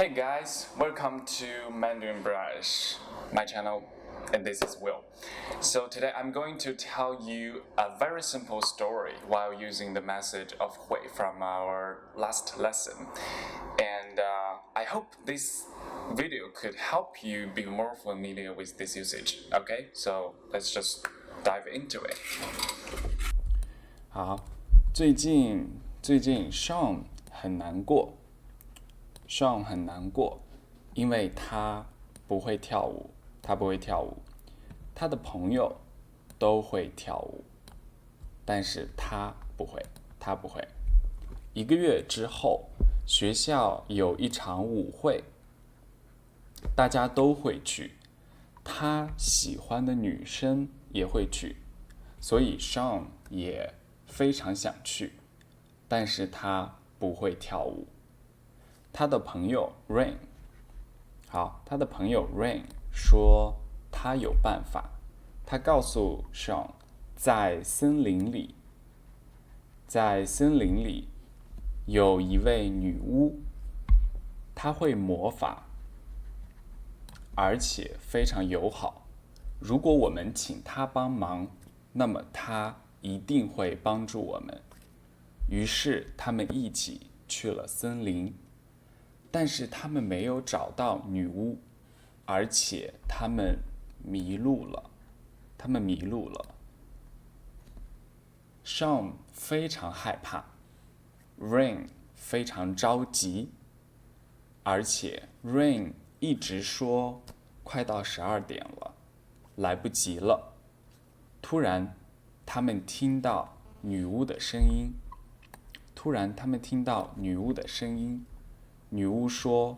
Hey guys, welcome to Mandarin Brush, my channel, and this is Will. So today I'm going to tell you a very simple story while using the message of Hui from our last lesson. And I hope this video could help you be more familiar with this usage. Okay, so let's just dive into it. 好，最近Sean 很难过，Sean 很难过，因为他不会跳舞，他的朋友都会跳舞，但是他不会。1个月之后，学校有一场舞会，大家都会去，他喜欢的女生也会去，所以 Sean 也非常想去，但是他不会跳舞。他的朋友 Rain 说他有办法，他告诉 Sean 在森林里有一位女巫，她会魔法，而且非常友好。如果我们请她帮忙，那么她一定会帮助我们。于是他们一起去了森林，但是他们没有找到女巫，而且他们迷路了。Sean 非常害怕 ，Rain 非常着急，而且 Rain 一直说快到12点了，来不及了。突然，他们听到女巫的声音。女巫说：“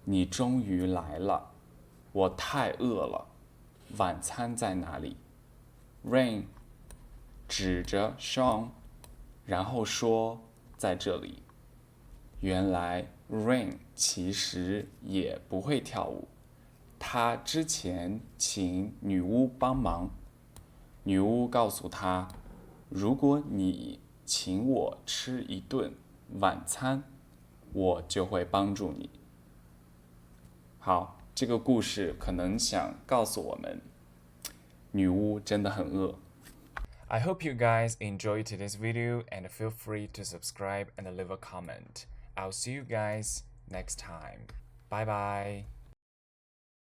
你终于来了，我太饿了，晚餐在哪里？” Rain 指着 Sean， 然后说：“在这里。”原来 Rain 其实也不会跳舞，他之前请女巫帮忙，女巫告诉他：“如果你请我吃一顿晚餐，我就会帮助你。”好，这个故事可能想告诉我们，女巫真的很饿。I hope you guys enjoyed today's video and feel free to subscribe and leave a comment. I'll see you guys next time. Bye bye.